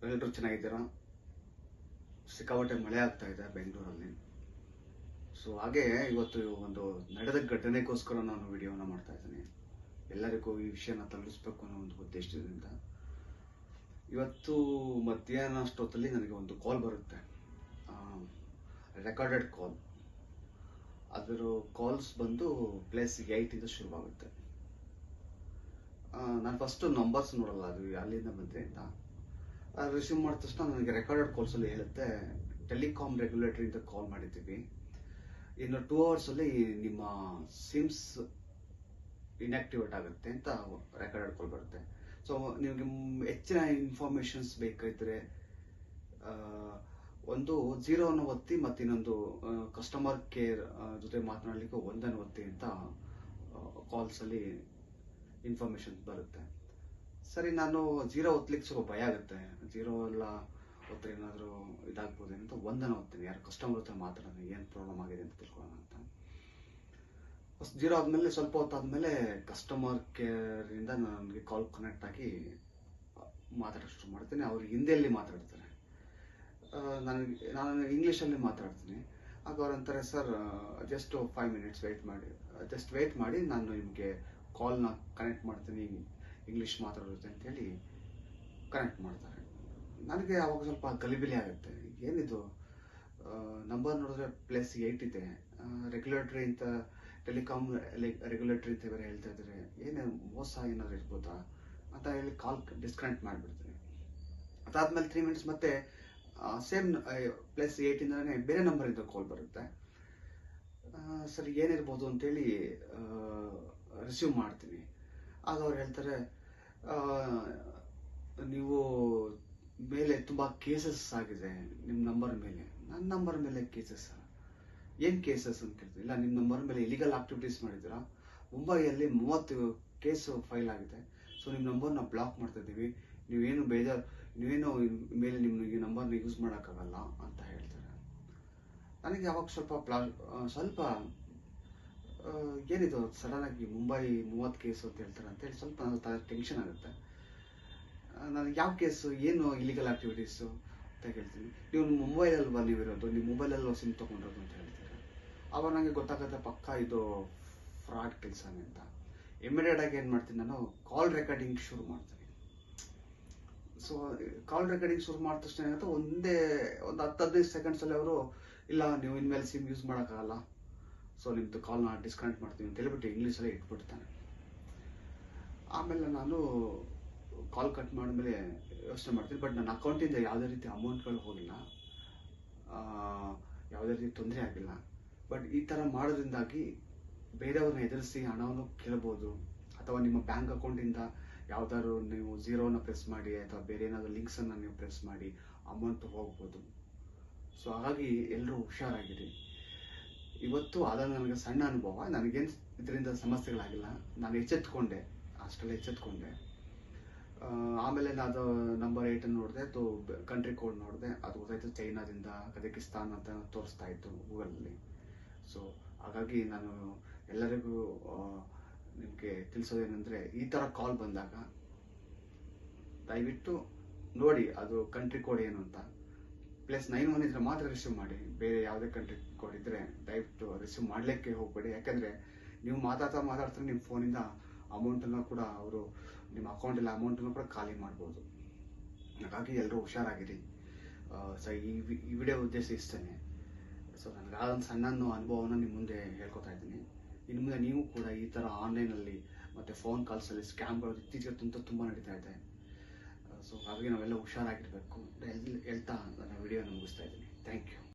ಎಲ್ಲರೂ ಚೆನ್ನಾಗಿದ್ದೀರಾ? ಸಿಕ್ಕಾಪಟ್ಟೆ ಮಳೆ ಆಗ್ತಾ ಇದೆ ಬೆಂಗಳೂರಲ್ಲಿ. ಸೊ ಹಾಗೆ ಇವತ್ತು ಒಂದು ನಡೆದ ಘಟನೆಗೋಸ್ಕರ ನಾನು ವಿಡಿಯೋನ ಮಾಡ್ತಾ ಇದ್ದೀನಿ. ಎಲ್ಲರಿಗೂ ಈ ವಿಷಯನ ತಲುಪಿಸ್ಬೇಕು ಅನ್ನೋ ಒಂದು ಉದ್ದೇಶದಿಂದ. ಇವತ್ತು ಮಧ್ಯಾಹ್ನ ಅಷ್ಟೊತ್ತಲ್ಲಿ ನನಗೆ ಒಂದು ಕಾಲ್ ಬರುತ್ತೆ, ರೆಕಾರ್ಡೆಡ್ ಕಾಲ್. ಅದರ ಕಾಲ್ಸ್ ಬಂದು ಪ್ಲೇಸ್ 8 ಇಂದ ಶುರುವಾಗುತ್ತೆ. ನಾನು ಫಸ್ಟ್ ನಂಬರ್ಸ್ ನೋಡಲ್ಲ, ಅದು ಅಲ್ಲಿಂದ ಬಂದ್ರೆ ಅಂತ. ರಿಸೀವ್ ಮಾಡಿದ ತಕ್ಷಣ ನನಗೆ ರೆಕಾರ್ಡೆಡ್ ಕಾಲ್ಸಲ್ಲಿ ಹೇಳುತ್ತೆ, ಟೆಲಿಕಾಂ ರೆಗ್ಯುಲೇಟರಿಂದ ಕಾಲ್ ಮಾಡಿದ್ದೀವಿ, ಇನ್ನು 2 hours ಅಲ್ಲಿ ನಿಮ್ಮ ಸಿಮ್ಸ್ ಇನ್ಆಕ್ಟಿವೇಟ್ ಆಗುತ್ತೆ ಅಂತ ರೆಕಾರ್ಡೆಡ್ ಕಾಲ್ ಬರುತ್ತೆ. ಸೊ ನಿಮಗೆ ಹೆಚ್ಚಿನ ಇನ್ಫಾರ್ಮೇಶನ್ಸ್ ಬೇಕಾದ್ರೆ ಒಂದು 0 ಅನ್ನು ಒತ್ತಿ, ಮತ್ತು ಇನ್ನೊಂದು ಕಸ್ಟಮರ್ ಕೇರ್ ಜೊತೆ ಮಾತನಾಡಲಿಕ್ಕೆ 1 ಅನ್ನು ಒತ್ತಿ ಅಂತ ಕಾಲ್ಸಲ್ಲಿ ಇನ್ಫಾರ್ಮೇಶನ್ ಬರುತ್ತೆ. ಸರಿ, ನಾನು 0 ಒತ್ತಲಿಕ್ಕೆ ಸ್ವಲ್ಪ ಭಯ ಆಗುತ್ತೆ. 0 ಎಲ್ಲ ಒತ್ತರೆ ಏನಾದರೂ ಇದಾಗ್ಬೋದು ಅಂತ 1 ಅನ್ನು ಒತ್ತೀನಿ. ಯಾರು ಕಸ್ಟಮರ್ ಹತ್ರ ಮಾತಾಡೋಣ, ಏನು ಪ್ರಾಬ್ಲಮ್ ಆಗಿದೆ ಅಂತ ತಿಳ್ಕೊಳ್ಳೋಣ ಅಂತ. ಫಸ್ಟ್ 0 ಆದಮೇಲೆ ಸ್ವಲ್ಪ ಹೊತ್ತಾದ್ಮೇಲೆ ಕಸ್ಟಮರ್ ಕೇರಿಂದ ನನಗೆ ಕಾಲ್ ಕನೆಕ್ಟ್ ಆಗಿ ಮಾತಾಡೋಕೆ ಶುರು ಮಾಡ್ತೀನಿ. ಅವ್ರು ಹಿಂದಿಯಲ್ಲಿ ಮಾತಾಡ್ತಾರೆ, ನಾನು ಇಂಗ್ಲೀಷಲ್ಲಿ ಮಾತಾಡ್ತೀನಿ. ಆಗ ಅವ್ರು ಅಂತಾರೆ, ಸರ್ ಜಸ್ಟ್ 5 minutes ವೆಯ್ಟ್ ಮಾಡಿ, ನಾನು ನಿಮಗೆ ಕಾಲ್ನ ಕನೆಕ್ಟ್ ಮಾಡ್ತೀನಿ ಇಂಗ್ಲೀಷ್ ಮಾತಾಡೋದು ಅಂತೇಳಿ ಕನೆಕ್ಟ್ ಮಾಡ್ತಾರೆ. ನನಗೆ ಅವಾಗ ಸ್ವಲ್ಪ ಗಲಿಬಿಲಿ ಆಗುತ್ತೆ. ಏನಿದು, ನಂಬರ್ ನೋಡಿದ್ರೆ ಪ್ಲೇಸ್ 8 ಇದೆ, ರೆಗ್ಯುಲೇಟರಿ ಅಂತ, ಟೆಲಿಕಾಮ್ ರೆಗ್ಯುಲೇಟರಿ ಅಂತ ಬೇರೆ ಹೇಳ್ತಾ ಇದ್ದಾರೆ, ಏನು ಮೋಸ ಏನಾದ್ರು ಇರ್ಬೋದಾ ಅಂತ ಹೇಳಿ ಕಾಲ್ ಡಿಸ್ಕನೆಕ್ಟ್ ಮಾಡಿಬಿಡ್ತೀನಿ. ಅದಾದ್ಮೇಲೆ 3 minutes ಮತ್ತೆ ಸೇಮ್ ಪ್ಲೇಸ್ 8 ಇಂದಾನೆ ಬೇರೆ ನಂಬರಿಂದ ಕಾಲ್ ಬರುತ್ತೆ. ಸರಿ, ಏನಿರ್ಬೋದು ಅಂತೇಳಿ ರಿಸೀವ್ ಮಾಡ್ತೀನಿ. ಆಗ ಅವ್ರು ಹೇಳ್ತಾರೆ, ನೀವು ಮೇಲೆ ತುಂಬ ಕೇಸಸ್ ಆಗಿದೆ ನಿಮ್ಮ ನಂಬರ್ ಮೇಲೆ. ನನ್ನ ನಂಬರ್ ಮೇಲೆ ಕೇಸಸ್? ಏನು ಕೇಸಸ್ ಅಂತ ಕೇಳ್ತೀನಿ. ಇಲ್ಲ, ನಿಮ್ಮ ನಂಬರ್ ಮೇಲೆ ಇಲಿಗಲ್ ಆಕ್ಟಿವಿಟೀಸ್ ಮಾಡಿದ್ದೀರಾ, ಮುಂಬೈಯಲ್ಲಿ 30 ಕೇಸು ಫೈಲ್ ಆಗಿದೆ. ಸೊ ನಿಮ್ಮ ನಂಬರ್ನ ಬ್ಲಾಕ್ ಮಾಡ್ತಾ ಇದ್ದೀವಿ, ನೀವೇನು ಮೇಲೆ ನಿಮ್ಮ ನಂಬರ್ನ ಯೂಸ್ ಮಾಡೋಕ್ಕಾಗಲ್ಲ ಅಂತ ಹೇಳ್ತಾರೆ. ನನಗೆ ಅವಾಗ ಸ್ವಲ್ಪ ಏನಿದು ಸಡನ್ ಆಗಿ ಮುಂಬೈ 30 ಕೇಸು ಅಂತ ಹೇಳ್ತಾರೆ ಅಂತೇಳಿ ಸ್ವಲ್ಪ ನನಗೆ ಟೆನ್ಷನ್ ಆಗುತ್ತೆ. ನನಗೆ ಯಾವ ಕೇಸು, ಏನು ಇಲಿಗಲ್ ಆಕ್ಟಿವಿಟೀಸು ಅಂತ ಹೇಳ್ತೀನಿ. ನೀವು ಮುಂಬೈಲಲ್ವಾ ನೀವಿರೋದು, ನೀವು ಮೊಬೈಲಲ್ಲಿ ಸಿಮ್ ತೊಗೊಂಡಿರೋದು ಅಂತ ಹೇಳ್ತಾರೆ. ಅವಾಗ ನನಗೆ ಗೊತ್ತಾಗುತ್ತೆ ಪಕ್ಕ ಇದು ಫ್ರಾಡ್ ಕೆಲಸನೇ ಅಂತ. ಇಮಿಡಿಯೇಟ್ ಆಗಿ ಏನು ಮಾಡ್ತೀನಿ, ನಾನು ಕಾಲ್ ರೆಕಾರ್ಡಿಂಗ್ ಶುರು ಮಾಡ್ತೀನಿ. ಸೊ ಕಾಲ್ ರೆಕಾರ್ಡಿಂಗ್ ಶುರು ಮಾಡಿದ ತಕ್ಷಣ ಏನಾಗುತ್ತೆ, ಒಂದು 10-15 ಸೆಕೆಂಡ್ಸಲ್ಲಿ ಅವರು, ಇಲ್ಲ ನೀವು ಇನ್ಮೇಲೆ ಸಿಮ್ ಯೂಸ್ ಮಾಡೋಕ್ಕಾಗಲ್ಲ, ಸೊ ನಿಮ್ಮದು ಕಾಲ್ನ ಡಿಸ್ಕನೆಕ್ಟ್ ಮಾಡ್ತೀವಿ ಅಂತ ಹೇಳ್ಬಿಟ್ಟು ಇಂಗ್ಲೀಷಲ್ಲಿ ಇಟ್ಬಿಡ್ತಾನೆ. ಆಮೇಲೆ ನಾನು ಕಾಲ್ ಕಟ್ ಮಾಡಿದ್ಮೇಲೆ ಯೋಚನೆ ಮಾಡ್ತೀನಿ, ಬಟ್ ನನ್ನ ಅಕೌಂಟಿಂದ ಯಾವುದೇ ರೀತಿ ಅಮೌಂಟ್ಗಳು ಹೋಗಿಲ್ಲ, ಯಾವುದೇ ರೀತಿ ತೊಂದರೆ ಆಗಿಲ್ಲ. ಬಟ್ ಈ ಥರ ಮಾಡೋದ್ರಿಂದಾಗಿ ಬೇರೆಯವ್ರನ್ನ ಎದುರಿಸಿ ಹಣವನ್ನು ಕೇಳ್ಬೋದು, ಅಥವಾ ನಿಮ್ಮ ಬ್ಯಾಂಕ್ ಅಕೌಂಟಿಂದ ಯಾವ್ದಾದ್ರು ನೀವು 0ನ ಪ್ರೆಸ್ ಮಾಡಿ, ಅಥವಾ ಬೇರೆ ಏನಾದರೂ ಲಿಂಕ್ಸನ್ನು ನೀವು ಪ್ರೆಸ್ ಮಾಡಿ ಅಮೌಂಟ್ ಹೋಗ್ಬೋದು. ಸೊ ಹಾಗಾಗಿ ಎಲ್ಲರೂ ಹುಷಾರಾಗಿರಿ. ಇವತ್ತು ಆದ ನನಗೆ ಸಣ್ಣ ಅನುಭವ, ನನಗೇನು ಇದರಿಂದ ಸಮಸ್ಯೆಗಳಾಗಿಲ್ಲ. ನಾನು ಎಚ್ಚೆತ್ಕೊಂಡೆ. ಆಮೇಲೆ ನಾನು ನಂಬರ್ 8 ನೋಡಿದೆ, ಅದು ಕಂಟ್ರಿ ಕೋಡ್ ನೋಡಿದೆ, ಅದು ಗೊತ್ತಾಯ್ತು ಚೈನಾದಿಂದ ಕಜಕಿಸ್ತಾನ್ ಅಂತ ತೋರಿಸ್ತಾ ಇತ್ತು ಗೂಗಲಲ್ಲಿ. ಸೊ ಹಾಗಾಗಿ ನಾನು ಎಲ್ಲರಿಗೂ ನಿಮಗೆ ತಿಳಿಸೋದೇನೆಂದರೆ, ಈ ಥರ ಕಾಲ್ ಬಂದಾಗ ದಯವಿಟ್ಟು ನೋಡಿ ಅದು ಕಂಟ್ರಿ ಕೋಡ್ ಏನು ಅಂತ. ಪ್ಲಸ್ 91 ಇದ್ರೆ ಮಾತ್ರ ರಿಸೀವ್ ಮಾಡಿ, ಬೇರೆ ಯಾವುದೇ ಕಂಟ್ರಿ ಕೋಡ್ ಇದ್ದರೆ ದಯವಿಟ್ಟು ರಿಸೀವ್ ಮಾಡಲಿಕ್ಕೆ ಹೋಗಬೇಡಿ. ಯಾಕೆಂದರೆ ನೀವು ಮಾತಾಡ್ತಾರೆ ನಿಮ್ಮ ಫೋನಿಂದ ಅಮೌಂಟನ್ನು ಕೂಡ ಅವರು, ನಿಮ್ಮ ಅಕೌಂಟಲ್ಲಿ ಅಮೌಂಟನ್ನು ಕೂಡ ಖಾಲಿ ಮಾಡ್ಬೋದು. ಹಾಗಾಗಿ ಎಲ್ಲರೂ ಹುಷಾರಾಗಿರಿ. ಸೊ ಈ ವಿಡಿಯೋ ಉದ್ದೇಶ ಇಷ್ಟೇ. ಸೊ ನನಗಾದೊಂದು ಸಣ್ಣ ಅನುಭವನ ನಿಮ್ಮ ಮುಂದೆ ಹೇಳ್ಕೊತಾ ಇದ್ದೀನಿ. ಇನ್ನು ಮುಂದೆ ನೀವು ಕೂಡ ಈ ಥರ ಆನ್ಲೈನಲ್ಲಿ ಮತ್ತು ಫೋನ್ ಕಾಲ್ಸಲ್ಲಿ ಸ್ಕ್ಯಾಮ್ಗಳು ಇತ್ತೀಚೆಗೆ ತುಂಬ ನಡೀತಾ ಇದೆ. ಸೊ ಹಾಗಾಗಿ ನಾವೆಲ್ಲ ಹುಷಾರಾಗಿರಬೇಕು ಹೇಳ್ತಾ ನನ್ನ ವಿಡಿಯೋನ ಮುಗಿಸ್ತಾ ಇದ್ದೀನಿ. Thank you.